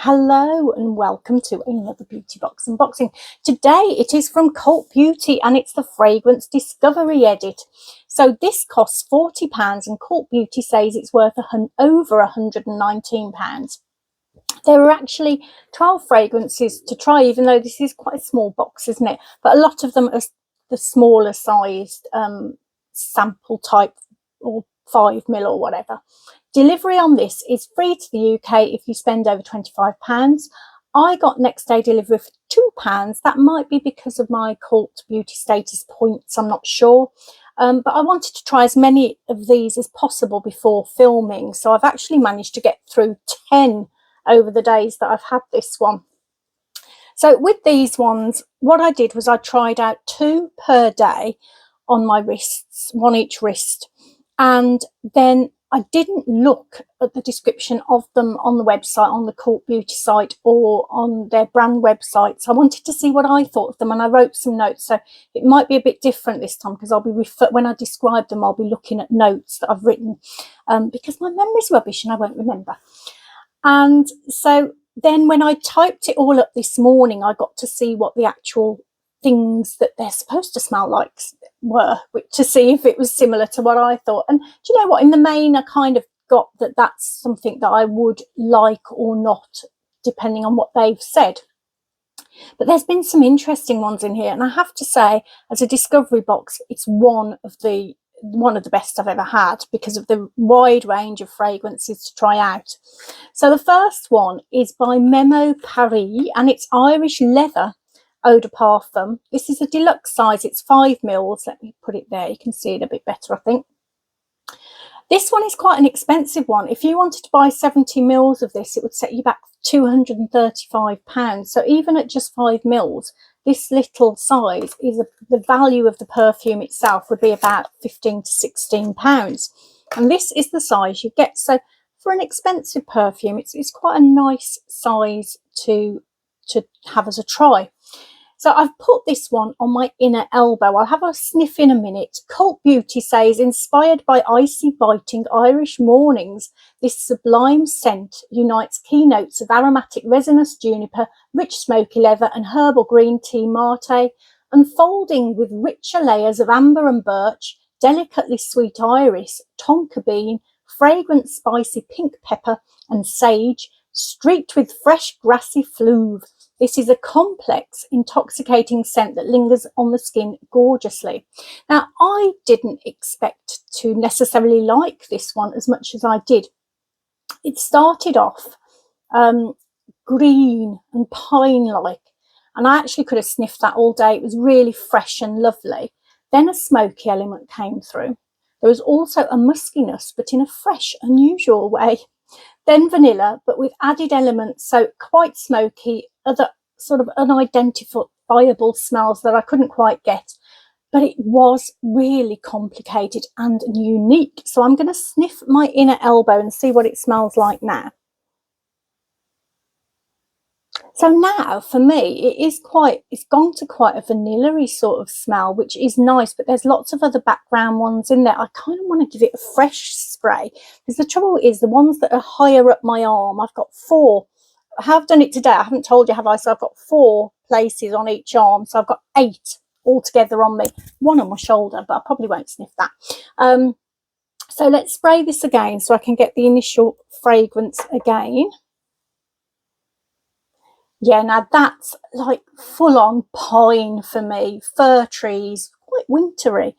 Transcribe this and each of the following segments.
Hello and welcome to another beauty box unboxing. Today it is from Cult Beauty and it's the Fragrance Discovery Edit. So this costs £40 and Cult Beauty says it's worth over £119. There are actually 12 fragrances to try, even though this is quite a small box, isn't it? But a lot of them are the smaller sized sample type, or 5ml or whatever. Delivery on this is free to the UK if you spend over £25. I got next day delivery for £2. That might be because of my Cult Beauty status points, I'm not sure. But I wanted to try as many of these as possible before filming. So I've actually managed to get through 10 over the days that I've had this one. So with these ones, what I did was I tried out 2 per day on my wrists, one each wrist. And then I didn't look at the description of them on the website, on the Cult Beauty site or on their brand websites. I wanted to see what I thought of them and I wrote some notes. So it might be a bit different this time because I'll be when I describe them, I'll be looking at notes that I've written because my memory's rubbish and I won't remember. And so then when I typed it all up this morning, I got to see what the actual things that they're supposed to smell like were, to see if it was similar to what I thought. And do you know what, in the main I kind of got that that's something that I would like or not, depending on what they've said. But there's been some interesting ones in here, and I have to say, as a discovery box, it's one of the best I've ever had because of the wide range of fragrances to try out. So the first one is by Memo Paris and it's Irish leather eau de parfum. This is a deluxe size, it's 5ml. Let me put it there, you can see it a bit better, I think. This one is quite an expensive one. If you wanted to buy 70ml of this, it would set you back £235. So even at just 5ml, this little size is the value of the perfume itself would be about £15 to £16. And this is the size you get. So for an expensive perfume, it's quite a nice size to have as a try. So I've put this one on my inner elbow. I'll have a sniff in a minute. Cult Beauty says, inspired by icy biting Irish mornings, this sublime scent unites keynotes of aromatic resinous juniper, rich smoky leather and herbal green tea mate, unfolding with richer layers of amber and birch, delicately sweet iris, tonka bean, fragrant spicy pink pepper and sage, streaked with fresh grassy fluve. This is a complex, intoxicating scent that lingers on the skin gorgeously. Now, I didn't expect to necessarily like this one as much as I did. It started off green and pine-like, and I actually could have sniffed that all day. It was really fresh and lovely. Then a smoky element came through. There was also a muskiness, but in a fresh, unusual way. Then vanilla, but with added elements, so quite smoky, other sort of unidentifiable smells that I couldn't quite get. But it was really complicated and unique. So I'm going to sniff my inner elbow and see what it smells like now. So now for me, it's gone to quite a vanilla-y sort of smell, which is nice, but there's lots of other background ones in there. I kind of want to give it a fresh spray because the trouble is the ones that are higher up my arm, I've got 4. I have done it today. I haven't told you, have I? So I've got 4 places on each arm. So I've got 8 altogether on me, 1 on my shoulder, but I probably won't sniff that. So let's spray this again so I can get the initial fragrance again. Yeah, now that's like full-on pine for me, fir trees, quite wintry.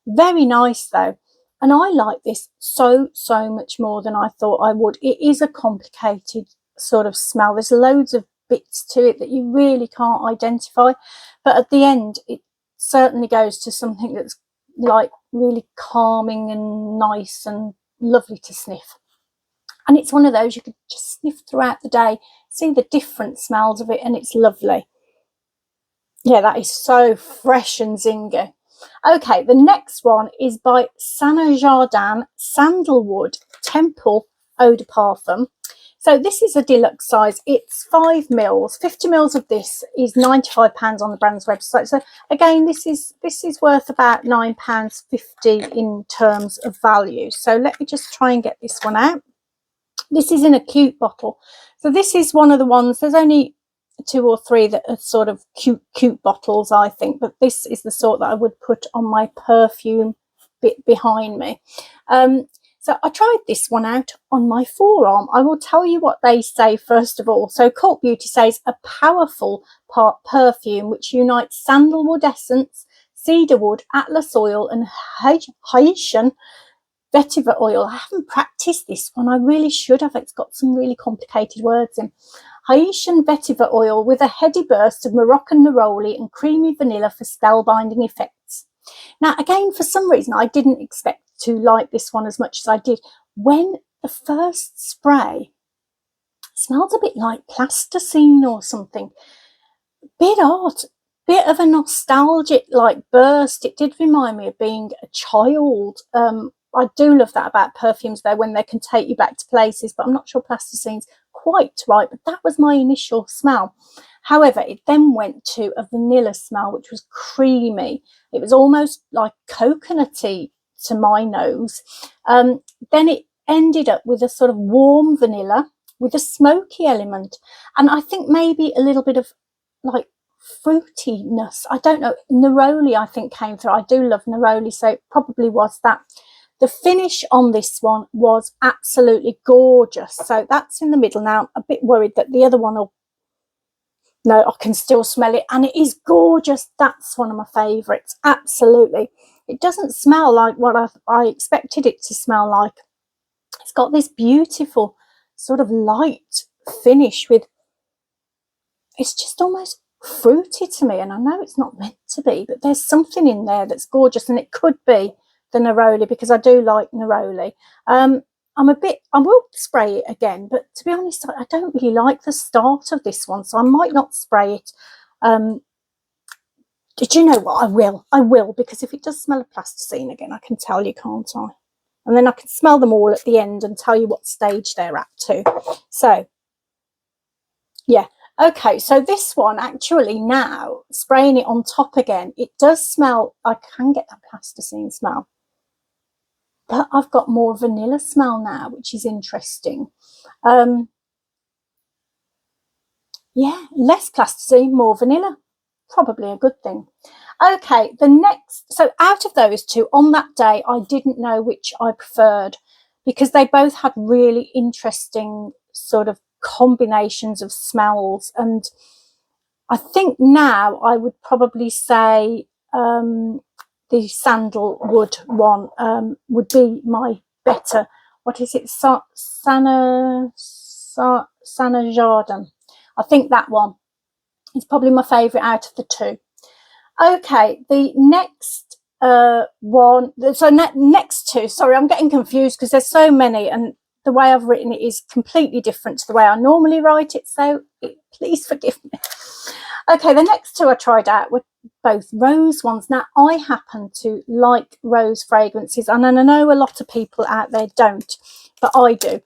Very nice though. And I like this so much more than I thought I would. It is a complicated sort of smell. There's loads of bits to it that you really can't identify. But at the end, it certainly goes to something that's like really calming and nice and lovely to sniff. And it's one of those you could just sniff throughout the day, see the different smells of it, and it's lovely. Yeah, that is so fresh and zingy. Okay, the next one is by Saint Jardin Sandalwood Temple Eau de Parfum. So this is a deluxe size. It's 5ml. 50ml of this is £95 on the brand's website. So again, this is worth about £9.50 in terms of value. So let me just try and get this one out. This is in a cute bottle. So this is one of the ones, there's only 2 or 3 that are sort of cute bottles, I think, but this is the sort that I would put on my perfume bit behind me. So I tried this one out on my forearm. I will tell you what they say first of all. So Cult Beauty says a powerful perfume which unites sandalwood essence, cedarwood, atlas oil and Haitian vetiver oil. I haven't practiced this one. I really should have. It's got some really complicated words in. Haitian vetiver oil with a heady burst of Moroccan neroli and creamy vanilla for spellbinding effects. Now, again, for some reason, I didn't expect to like this one as much as I did. When the first spray smelled a bit like plasticine or something, bit odd, bit of a nostalgic like burst. It did remind me of being a child. I do love that about perfumes though, when they can take you back to places, but I'm not sure plasticine's quite right, but that was my initial smell. However, it then went to a vanilla smell, which was creamy. It was almost like coconutty to my nose. Then it ended up with a sort of warm vanilla with a smoky element, and I think maybe a little bit of like fruitiness. I don't know. Neroli, I think, came through. I do love neroli, so it probably was that. The finish on this one was absolutely gorgeous. So that's in the middle now. I'm a bit worried that the other one will... No, I can still smell it, and it is gorgeous. That's one of my favourites, absolutely. It doesn't smell like what I expected it to smell like. It's got this beautiful sort of light finish with... It's just almost fruity to me, and I know it's not meant to be, but there's something in there that's gorgeous, and it could be the neroli because I do like neroli. I will spray it again, but to be honest, I don't really like the start of this one, so I might not spray it. Did you know what? I will, because if it does smell of plasticine again, I can tell you, can't I? And then I can smell them all at the end and tell you what stage they're at too. So yeah. Okay, so this one actually, now spraying it on top again, it does smell, I can get that plasticine smell, but I've got more vanilla smell now, which is interesting. Yeah, less plasticine, more vanilla, probably a good thing. Okay, the next, so out of those two, on that day, I didn't know which I preferred because they both had really interesting sort of combinations of smells, and I think now I would probably say the sandalwood one would be my better. What is it? Sana Jardin. I think that one is probably my favourite out of the two. Okay, the next one, so next two, sorry, I'm getting confused because there's so many, and the way I've written it is completely different to the way I normally write it, so please forgive me. Okay, the next two I tried out were both rose ones. Now, I happen to like rose fragrances, and I know a lot of people out there don't, but I do.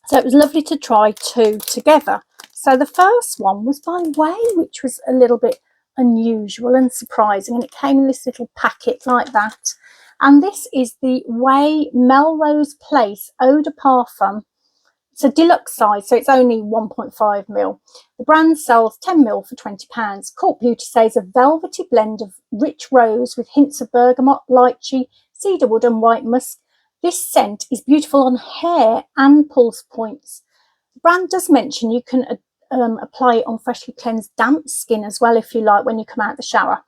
So it was lovely to try two together. So the first one was by Way, which was a little bit unusual and surprising, and it came in this little packet like that. And this is the Way Melrose Place Eau de Parfum. It's a deluxe size, so it's only 1.5 ml. The brand sells 10 ml for £20. Cult Beauty says a velvety blend of rich rose with hints of bergamot, lychee, cedarwood and white musk. This scent is beautiful on hair and pulse points. The brand does mention you can apply it on freshly cleansed damp skin as well if you like when you come out of the shower.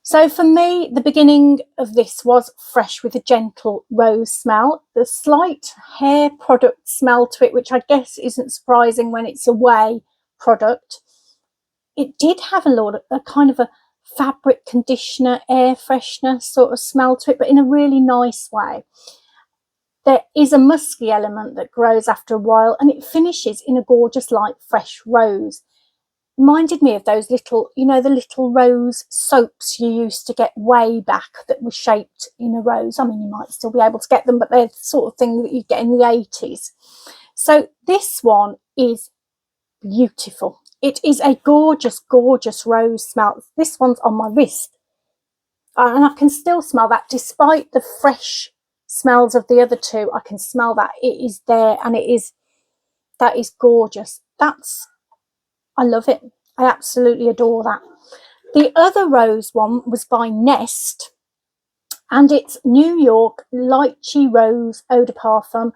So for me, the beginning of this was fresh with a gentle rose smell. The slight hair product smell to it, which I guess isn't surprising when it's a Way product. It did have a kind of a fabric conditioner, air freshener sort of smell to it, but in a really nice way. There is a musky element that grows after a while, and it finishes in a gorgeous light fresh rose. Reminded me of those little, you know, the little rose soaps you used to get way back that were shaped in a rose. I mean, you might still be able to get them, but they're the sort of thing that you get in the 80s. So this one is beautiful. It is a gorgeous, gorgeous rose smell. This one's on my wrist, and I can still smell that despite the fresh smells of the other two. I can smell that it is there, and it is That is gorgeous. I love it. I absolutely adore that. The other rose one was by Nest, and it's New York Lychee Rose Eau de Parfum,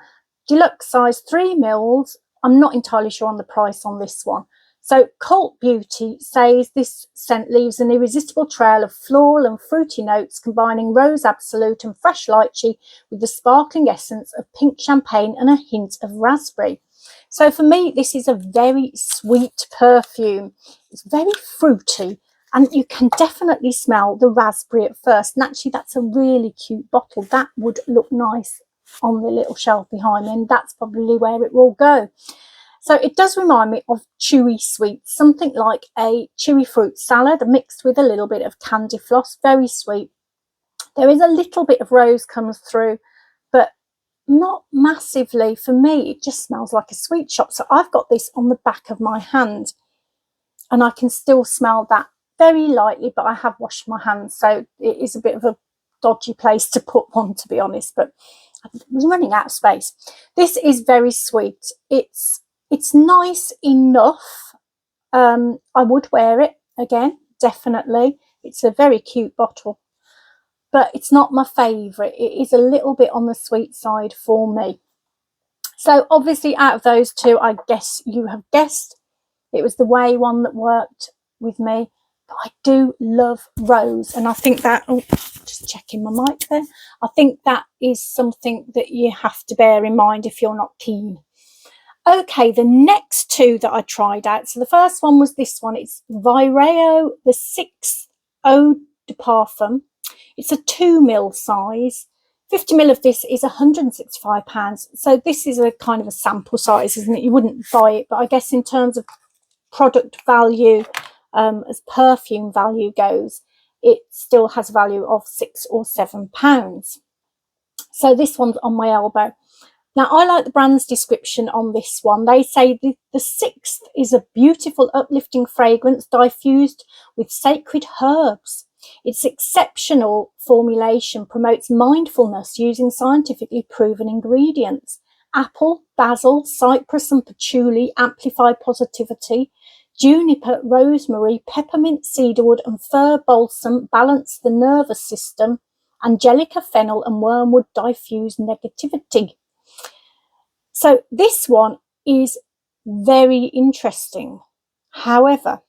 deluxe size, 3 mils. I'm not entirely sure on the price on this one. So Cult Beauty says this scent leaves an irresistible trail of floral and fruity notes, combining rose absolute and fresh lychee with the sparkling essence of pink champagne and a hint of raspberry. So for me, this is a very sweet perfume. It's very fruity, and you can definitely smell the raspberry at first. And actually, that's a really cute bottle. That would look nice on the little shelf behind me, and that's probably where it will go. So it does remind me of chewy sweets, something like a chewy fruit salad mixed with a little bit of candy floss. Very sweet. There is a little bit of rose comes through, but not massively. For me, it just smells like a sweet shop. So I've got this on the back of my hand, and I can still smell that very lightly, but I have washed my hands, so it is a bit of a dodgy place to put one, to be honest, but I was running out of space. This is very sweet. It's nice enough. I would wear it again, definitely. It's a very cute bottle, but it's not my favourite. It is a little bit on the sweet side for me. So obviously, out of those two, I guess you have guessed it was the Way one that worked with me. But I do love rose, and I think that, oh, just checking my mic there, I think that is something that you have to bear in mind if you're not keen. Okay, the next two that I tried out. So the first one was this one. It's Vireo, the 6th Eau de Parfum. It's a 2 mil size. 50 mil of this is £165. So this is a kind of a sample size, isn't it? You wouldn't buy it, but I guess in terms of product value, as perfume value goes, it still has a value of £6 or £7. So this one's on my elbow. Now, I like the brand's description on this one. They say the 6th is a beautiful, uplifting fragrance diffused with sacred herbs. Its exceptional formulation promotes mindfulness using scientifically proven ingredients. Apple, basil, cypress and patchouli amplify positivity. Juniper, rosemary, peppermint, cedarwood and fir balsam balance the nervous system. Angelica, fennel and wormwood diffuse negativity. So this one is very interesting. However,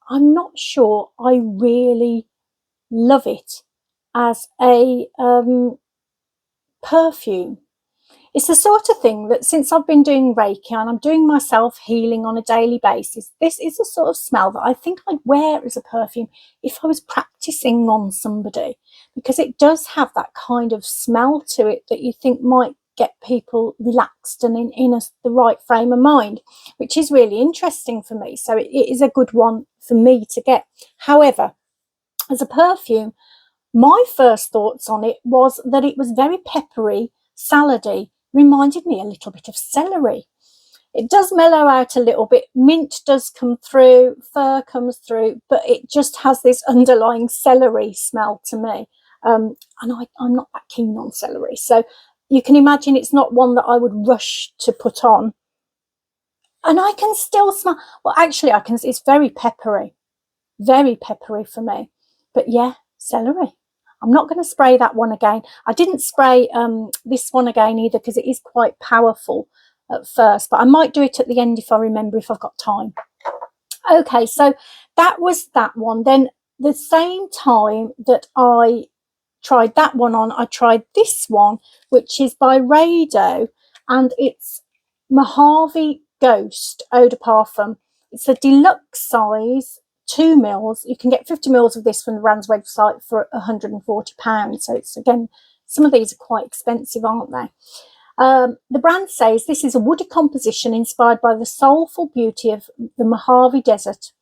I'm not sure I really love it as a perfume. It's the sort of thing that since I've been doing Reiki and I'm doing my self-healing on a daily basis, this is the sort of smell that I think I'd wear as a perfume if I was practicing on somebody, because it does have that kind of smell to it that you think might get people relaxed and in the right frame of mind, which is really interesting for me. So it is a good one for me to get. However, as a perfume, my first thoughts on it was that it was very peppery, salady, reminded me a little bit of celery. It does mellow out a little bit. Mint does come through, fir comes through, but it just has this underlying celery smell to me. And I'm not that keen on celery. So you can imagine it's not one that I would rush to put on. And I can still smell, well, actually, I can, it's very peppery for me. But yeah, celery. I'm not going to spray that one again. I didn't spray this one again either because it is quite powerful at first, but I might do it at the end if I remember, if I've got time. Okay, so that was that one. Then the same time that I tried that one on, I tried this one, which is by Rado, and it's Mojave Ghost Eau de Parfum. It's a deluxe size, 2 mils. You can get 50 mils of this from the brand's website for £140. So it's, again, some of these are quite expensive, aren't they? The brand says this is a woody composition inspired by the soulful beauty of the Mojave Desert.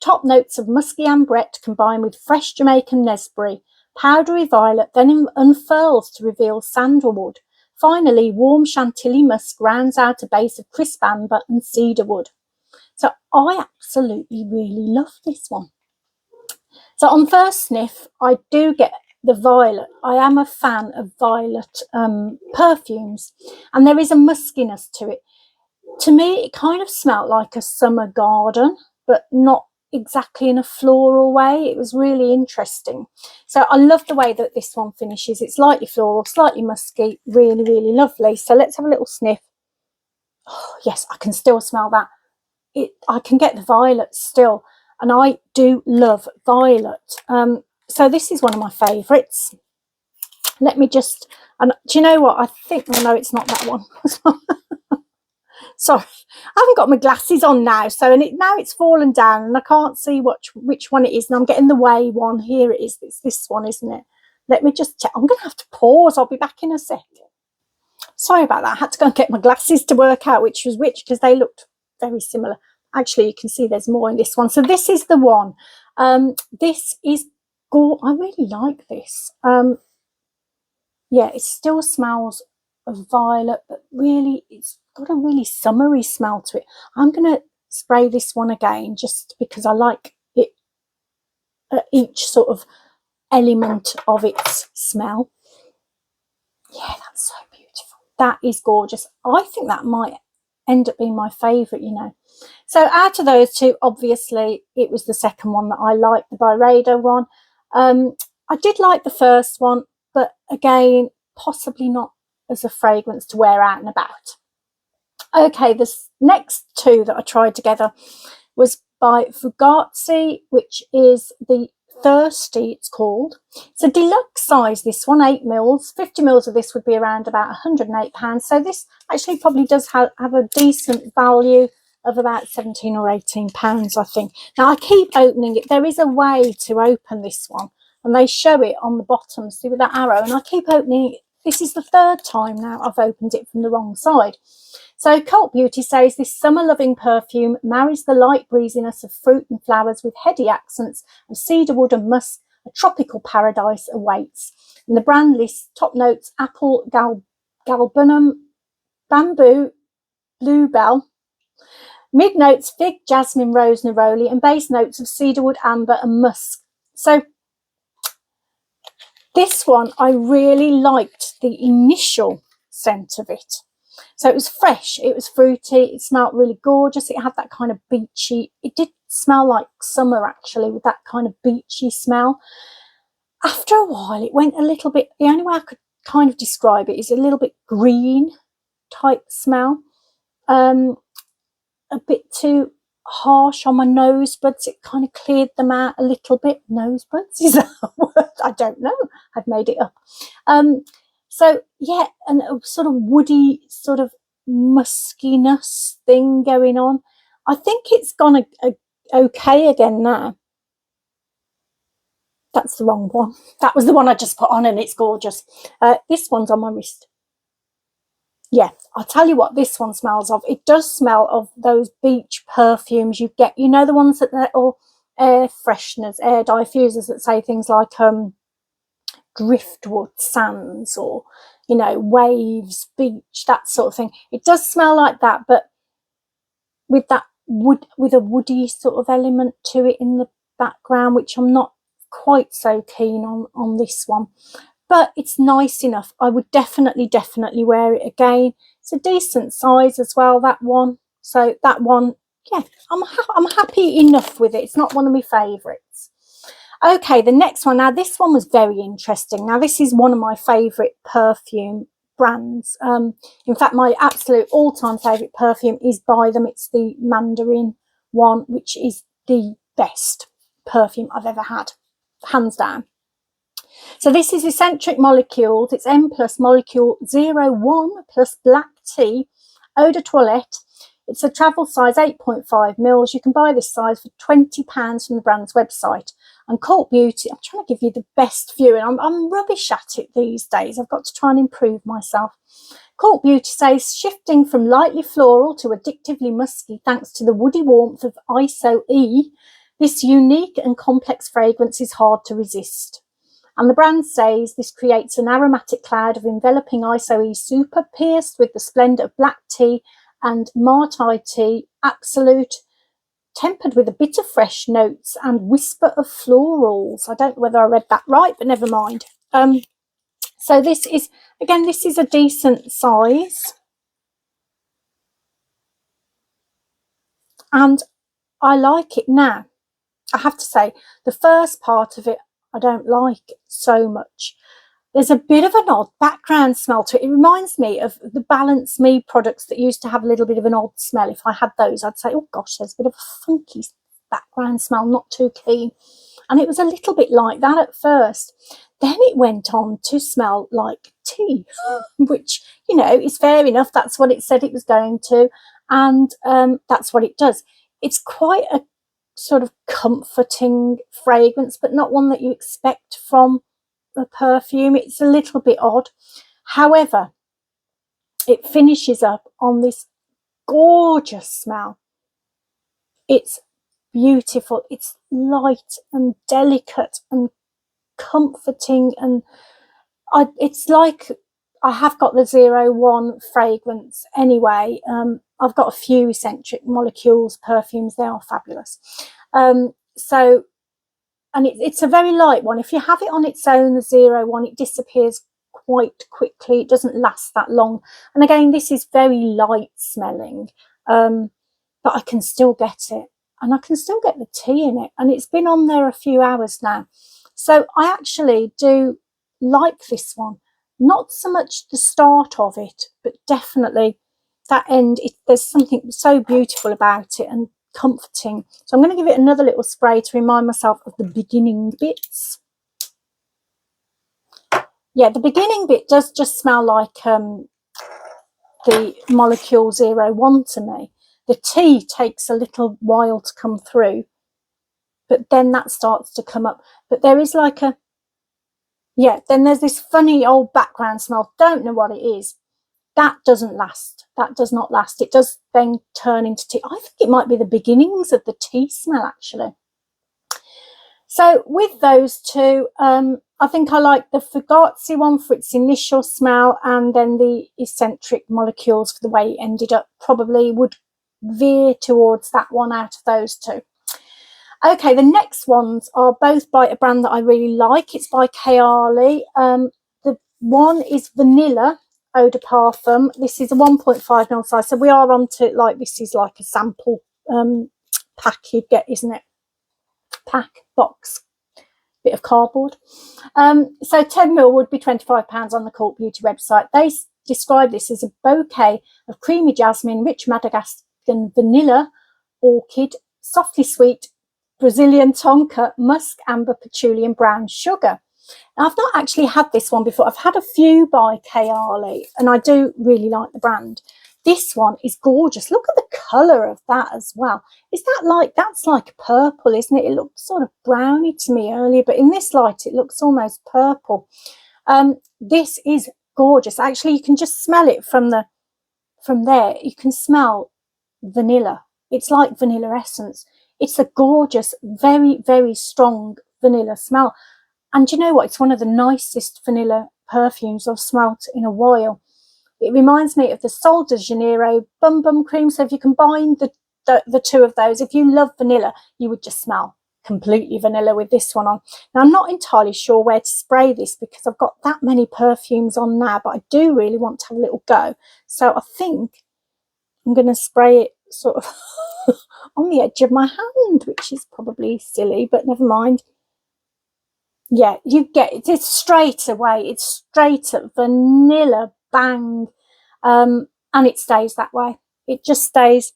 Top notes of musky ambrette combined with fresh Jamaican nesberry. Powdery violet then unfurls to reveal sandalwood. Finally, warm chantilly musk rounds out a base of crisp amber and cedarwood. So I absolutely really love this one. So on first sniff, I do get the violet. I am a fan of violet perfumes, and there is a muskiness to it. To me, it kind of smelled like a summer garden, but not exactly in a floral way. It was really interesting. So I love the way that this one finishes. It's lightly floral, slightly musky, really, really lovely. So let's have a little sniff. Oh, yes, I can still smell that. I can get the violet still, and I do love violet. So this is one of my favourites. Let me just, and do you know what? I think, oh no, it's not that one. Sorry, I haven't got my glasses on now, so now it's fallen down and I can't see which one it is, and I'm getting the way one. Here it is. It's this one, isn't it? Let me just check. I'm going to have to pause. I'll be back in a sec. Sorry about that. I had to go and get my glasses to work out which was which, because they looked very similar. Actually, you can see there's more in this one. So this is the one. This is I really like this. Yeah, it still smells of violet, but really it's got a really summery smell to it. I'm going to spray this one again just because I like it, each sort of element of its smell. Yeah, that's so beautiful. That is gorgeous. I think that might end up being my favourite, you know. So out of those two, obviously, it was the second one that I liked, the Byredo one. I did like the first one, but again, possibly not as a fragrance to wear out and about. Okay, the next two that I tried together was by Fugazi, which is the Thirsty, it's called. It's a deluxe size, this one, 8 mils. 50 mils of this would be around about £108. So this actually probably does have a decent value of about £17 or £18, I think. Now, I keep opening it. There is a way to open this one, and they show it on the bottom, see, with that arrow, and I keep opening it. This is the third time now I've opened it from the wrong side. So Cult Beauty says this summer-loving perfume marries the light breeziness of fruit and flowers with heady accents of cedarwood and musk. A tropical paradise awaits. And the brand lists top notes: apple, galbanum, bamboo, bluebell. Mid notes: fig, jasmine, rose, neroli, and base notes of cedarwood, amber, and musk. So this one, I really liked the initial scent of it. So it was fresh, it was fruity, it smelled really gorgeous. It had that kind of beachy, it did smell like summer actually, with that kind of beachy smell. After a while, it went a little bit, the only way I could kind of describe it is a little bit green type smell. A bit too harsh on my nose buds. It kind of cleared them out a little bit. Nose buds, is that a word? I don't know. I've made it up. So yeah, and a sort of woody, sort of muskiness thing going on. I think it's gone okay again now. That's the wrong one. That was the one I just put on, and it's gorgeous. This one's on my wrist. Yeah, I'll tell you what this one smells of. It does smell of those beach perfumes you get. You know, the ones that they're all air fresheners, air diffusers that say things like driftwood sands, or, you know, waves, beach, that sort of thing. It does smell like that, but with that wood, with a woody sort of element to it in the background, which I'm not quite so keen on this one. But it's nice enough. I would definitely wear it again. It's a decent size as well, that one. So that one, yeah, I'm happy enough with it. It's not one of my favourites. Okay, the next one. Now, this one was very interesting. Now, this is one of my favourite perfume brands. In fact, my absolute all-time favourite perfume is by them. It's the Mandarin one, which is the best perfume I've ever had, hands down. So this is Eccentric Molecules. It's M plus molecule 01 plus black tea, eau de toilette. It's a travel size, 8.5 mils. You can buy this size for £20 from the brand's website. And Cult Beauty, I'm trying to give you the best view, and I'm rubbish at it these days. I've got to try and improve myself. Cult Beauty says, shifting from lightly floral to addictively musky thanks to the woody warmth of ISO E, this unique and complex fragrance is hard to resist. And the brand says this creates an aromatic cloud of enveloping ISO E super, pierced with the splendour of black tea and Martai tea, absolute, tempered with a bit of fresh notes and whisper of florals. I don't know whether I read that right, but never mind. So this is, again, this is a decent size. and I like it now. I have to say, the first part of it I don't like so much. There's a bit of an odd background smell to it. It reminds me of the Balance Me products that used to have a little bit of an odd smell. If I had those, I'd say, oh gosh, there's a bit of a funky background smell, not too keen. And it was a little bit like that at first. Then it went on to smell like tea, which, you know, is fair enough. That's what it said it was going to. And that's what it does. It's quite a sort of comforting fragrance, but not one that you expect from a perfume. It's a little bit odd. However, it finishes up on this gorgeous smell. It's beautiful. It's light and delicate and comforting, and it's like I have got the 01 fragrance anyway. I've got a few Eccentric Molecules perfumes. They are fabulous. So, and it's a very light one. If you have it on its own, the 01, it disappears quite quickly. It doesn't last that long. And again, this is very light smelling, but I can still get it, and I can still get the tea in it. And it's been on there a few hours now. So I actually do like this one. Not so much the start of it, but definitely that end. There's something so beautiful about it and comforting. So I'm going to give it another little spray to remind myself of the beginning bits. Yeah, the beginning bit does just smell like the Molecule 01 to me. The tea takes a little while to come through, but then that starts to come up. But there is like a, yeah, then there's this funny old background smell. Don't know what it is. That doesn't last. That does not last. It does then turn into tea. I think it might be the beginnings of the tea smell, actually. So with those two, I think I like the Fugazi one for its initial smell, and then the Eccentric Molecules for the way it ended up. Probably would veer towards that one out of those two. Okay, the next ones are both by a brand that I really like. It's by Kayali. The one is Vanilla Eau de Parfum. This is a 1.5ml size. So we are on to, like, this is like a sample pack you'd get, isn't it? Pack, box, bit of cardboard. So 10ml would be £25 on the Cult Beauty website. They describe this as a bouquet of creamy jasmine, rich Madagascan vanilla, orchid, softly sweet Brazilian tonka, musk, amber, patchouli and brown sugar. Now, I've not actually had this one before. I've had a few by Kayali, and I do really like the brand. This one is gorgeous. Look at the colour of that as well. Is that like, that's like purple, isn't it? It looked sort of browny to me earlier, but in this light, it looks almost purple. This is gorgeous. Actually, you can just smell it from there. You can smell vanilla. It's like vanilla essence. It's a gorgeous, very, very strong vanilla smell. And you know what? It's one of the nicest vanilla perfumes I've smelt in a while. It reminds me of the Sol de Janeiro Bum Bum Cream. So if you combine the two of those, if you love vanilla, you would just smell completely vanilla with this one on. Now, I'm not entirely sure where to spray this because I've got that many perfumes on now, but I do really want to have a little go. So I think I'm going to spray it sort of on the edge of my hand, which is probably silly, but never mind. Yeah, you get it. It's straight away. It's straight at vanilla, bang. And it stays that way. It just stays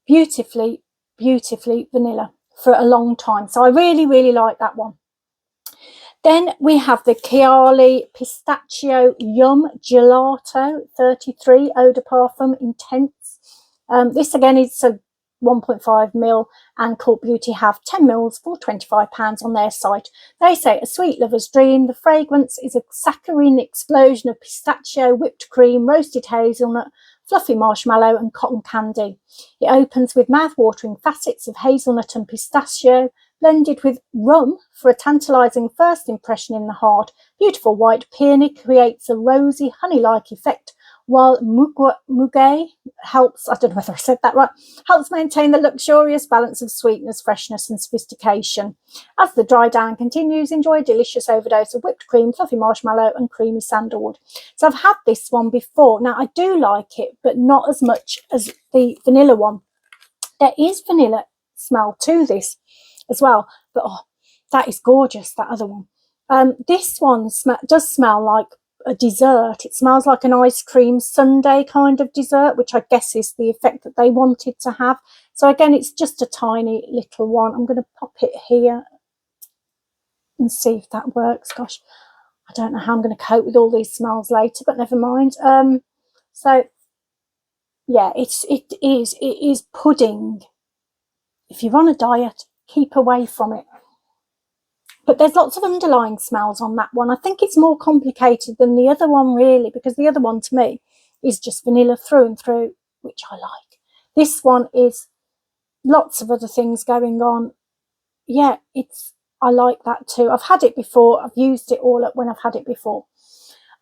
beautifully, beautifully vanilla for a long time. So I really, really like that one. Then we have the Kayali Pistachio Yum Gelato 33 Eau de Parfum Intense. This again is a 1.5ml, and Cult Beauty have 10ml for £25 on their site. They say a sweet lover's dream. The fragrance is a saccharine explosion of pistachio, whipped cream, roasted hazelnut, fluffy marshmallow and cotton candy. It opens with mouth-watering facets of hazelnut and pistachio, blended with rum for a tantalising first impression in the heart. Beautiful white peony creates a rosy, honey-like effect, while muguet helps, I don't know whether I said that right, helps maintain the luxurious balance of sweetness, freshness and sophistication. As the dry down continues, enjoy a delicious overdose of whipped cream, fluffy marshmallow and creamy sandalwood. So I've had this one before. Now, I do like it, but not as much as the vanilla one. There is vanilla smell to this as well, but oh, that is gorgeous, that other one. This one does smell like a dessert. It smells like an ice cream sundae kind of dessert, which I guess is the effect that they wanted to have. So again, it's just a tiny little one. I'm going to pop it here and see if that works. Gosh, I don't know how I'm going to cope with all these smells later, but never mind. So yeah, it is pudding. If you're on a diet, keep away from it. But there's lots of underlying smells on that one. I think it's more complicated than the other one, really, because the other one to me is just vanilla through and through, which I like. This one is lots of other things going on. Yeah, I like that too. I've had it before. I've used it all up when I've had it before.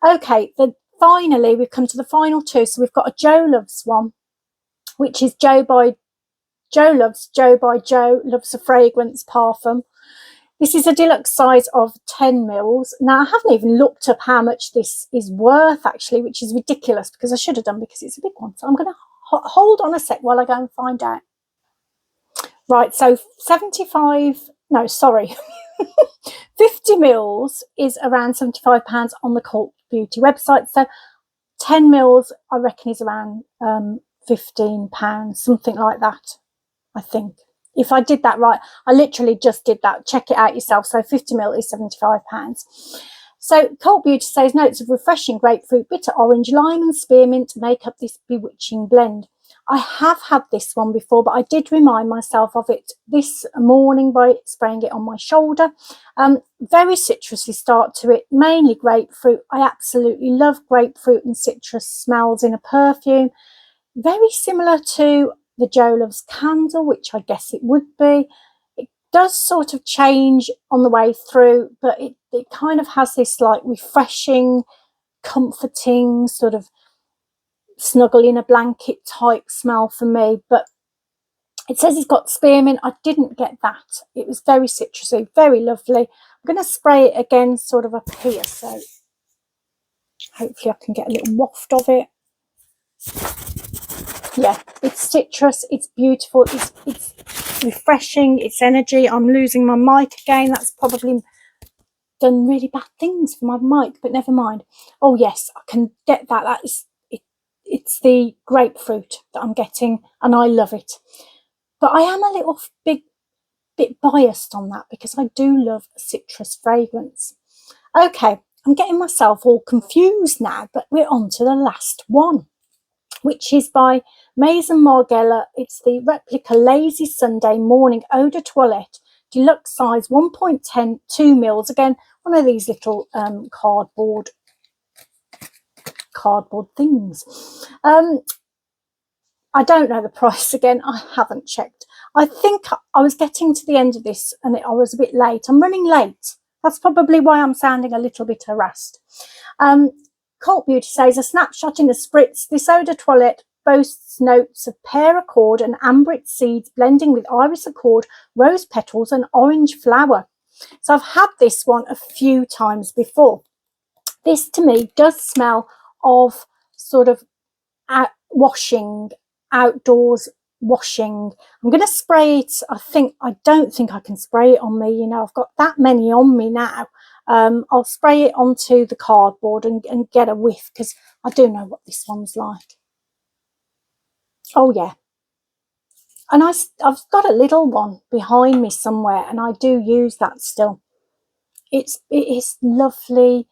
Okay, finally, we've come to the final two. So we've got a Joe Loves one, which is Joe by Joe Loves a Fragrance Parfum. This is a deluxe size of 10 mils. Now, I haven't even looked up how much this is worth, actually, which is ridiculous because I should have done because it's a big one. So I'm going to hold on a sec while I go and find out. Right, so 50 mils is around £75 on the Cult Beauty website. So 10 mils, I reckon, is around £15, something like that, I think. If I did that right, I literally just did that. Check it out yourself. So 50 mil is £75. So Cult Beauty says notes of refreshing grapefruit, bitter orange, lime and spearmint make up this bewitching blend. I have had this one before, but I did remind myself of it this morning by spraying it on my shoulder. Very citrusy start to it, mainly grapefruit. I absolutely love grapefruit and citrus smells in a perfume. Very similar to the Joe Loves candle, which I guess it would be. It does sort of change on the way through, but it kind of has this like refreshing, comforting sort of snuggle in a blanket type smell for me. But it says it's got spearmint. I didn't get that. It was very citrusy, very lovely. I'm going to spray it again sort of up here, so hopefully I can get a little waft of it. Yeah, it's citrus, it's beautiful, it's refreshing, it's energy. I'm losing my mic again. That's probably done really bad things for my mic, but never mind. Oh yes, I can get that. That is it. It's the grapefruit that I'm getting, and I love it. But I am a little bit biased on that because I do love citrus fragrance. Okay, I'm getting myself all confused now, but we're on to the last one, which is by Maison Margiela. It's the Replica Lazy Sunday Morning Eau de Toilette, deluxe size 1.10, 2 mils. Again, one of these little cardboard things. I don't know the price again. I haven't checked. I think I was getting to the end of this and I was a bit late. I'm running late. That's probably why I'm sounding a little bit harassed. Cult Beauty says a snapshot in the Spritz. This eau de toilette boasts notes of pear accord and ambrit seeds blending with iris accord, rose petals and orange flower. So I've had this one a few times before. This to me does smell of sort of outdoors washing. I'm going to spray it. I don't think I can spray it on me. You know, I've got that many on me now. I'll spray it onto the cardboard and get a whiff because I do know what this one's like. Oh yeah, and I've got a little one behind me somewhere, and I do use that still. It is lovely,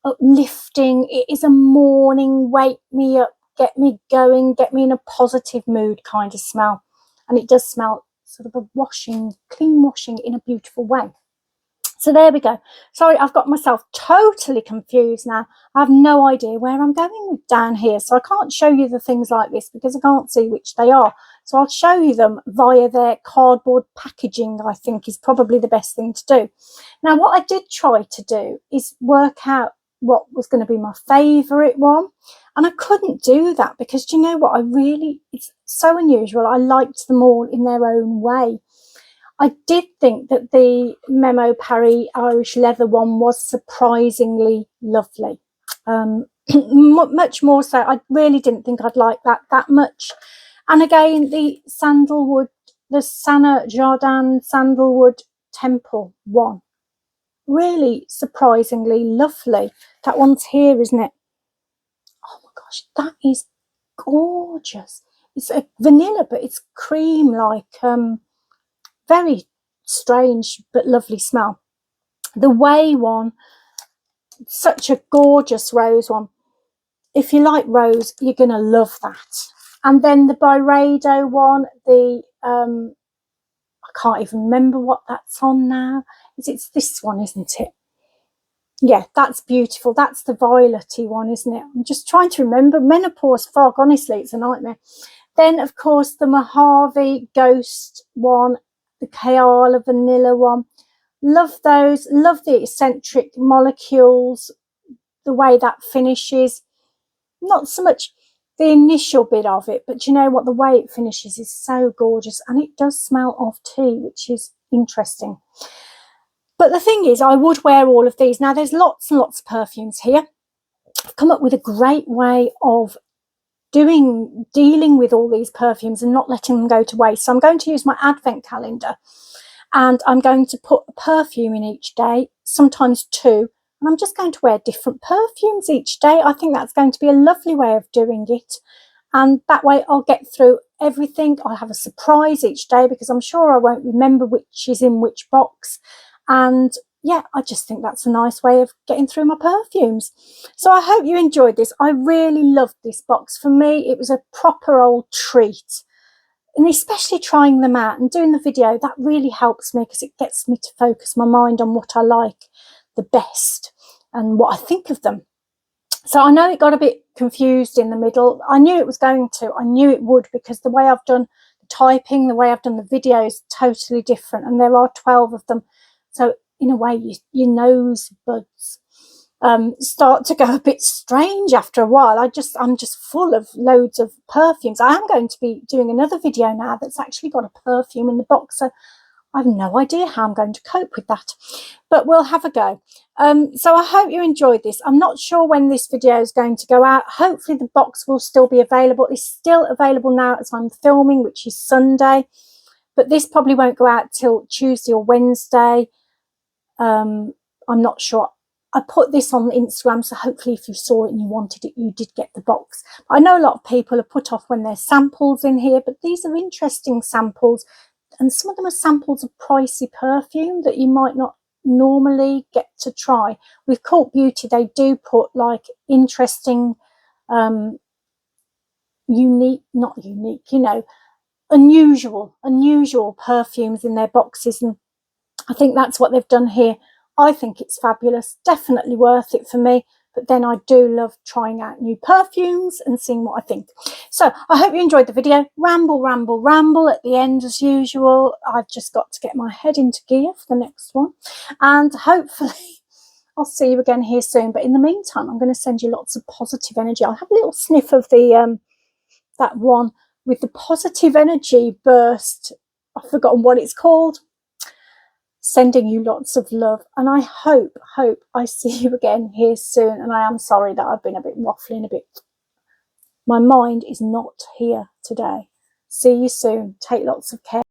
uplifting. It is a morning wake me up, get me going, get me in a positive mood kind of smell, and it does smell sort of a washing, clean washing in a beautiful way. So there we go. Sorry, I've got myself totally confused now. I have no idea where I'm going with down here. So I can't show you the things like this because I can't see which they are. So I'll show you them via their cardboard packaging, I think is probably the best thing to do. Now, what I did try to do is work out what was going to be my favourite one. And I couldn't do that because, do you know what? It's so unusual. I liked them all in their own way. I did think that the Memo Paris Irish leather one was surprisingly lovely. Much more so. I really didn't think I'd like that much. And again, the sandalwood, the Sana Jardin sandalwood temple one, really surprisingly lovely. That one's here, isn't it? Oh my gosh, that is gorgeous. It's a vanilla, but it's cream, like very strange but lovely smell. The Way one, such a gorgeous rose one. If you like rose, you're gonna love that. And then the Byredo one, the I can't even remember what that's on now. It's this one, isn't it? Yeah, that's beautiful. That's the violety one, isn't it? I'm just trying to remember. Menopause fog, honestly, it's a nightmare. Then, of course, the Mojave Ghost one, the Keala Vanilla one. Love those. Love the eccentric molecules, the way that finishes. Not so much the initial bit of it, but you know what? The way it finishes is so gorgeous. And it does smell of tea, which is interesting. But the thing is, I would wear all of these. Now, there's lots and lots of perfumes here. I've come up with a great way of dealing with all these perfumes and not letting them go to waste. So I'm going to use my advent calendar, and I'm going to put a perfume in each day, sometimes two, and I'm just going to wear different perfumes each day. I think that's going to be a lovely way of doing it. And that way I'll get through everything. I'll have a surprise each day because I'm sure I won't remember which is in which box. And yeah, I just think that's a nice way of getting through my perfumes. So I hope you enjoyed this. I really loved this box. For me, it was a proper old treat. And especially trying them out and doing the video, that really helps me because it gets me to focus my mind on what I like the best and what I think of them. So I know it got a bit confused in the middle. I knew it was going to. I knew it would, because the way I've done the typing, the way I've done the video is totally different. And there are 12 of them. So in a way, your nose buds start to go a bit strange after a while. I'm just full of loads of perfumes. I am going to be doing another video now that's actually got a perfume in the box. So I have no idea how I'm going to cope with that, but we'll have a go. So I hope you enjoyed this. I'm not sure when this video is going to go out. Hopefully the box will still be available. It's still available now as I'm filming, which is Sunday, but this probably won't go out till Tuesday or Wednesday. I'm not sure. I put this on Instagram, so hopefully if you saw it and you wanted it, you did get the box. I know a lot of people are put off when there's samples in here, but these are interesting samples. And some of them are samples of pricey perfume that you might not normally get to try. With Cult Beauty, they do put like interesting, unusual perfumes in their boxes. And I think that's what they've done here. I think it's fabulous, definitely worth it for me. But then I do love trying out new perfumes and seeing what I think. So I hope you enjoyed the video. Ramble, ramble, ramble at the end as usual. I've just got to get my head into gear for the next one. And hopefully I'll see you again here soon. But in the meantime, I'm going to send you lots of positive energy. I'll have a little sniff of the that one with the positive energy burst. I've forgotten what it's called. Sending you lots of love, and I hope I see you again here soon. And I am sorry that I've been a bit waffling a bit. My mind is not here today. See you soon. Take lots of care.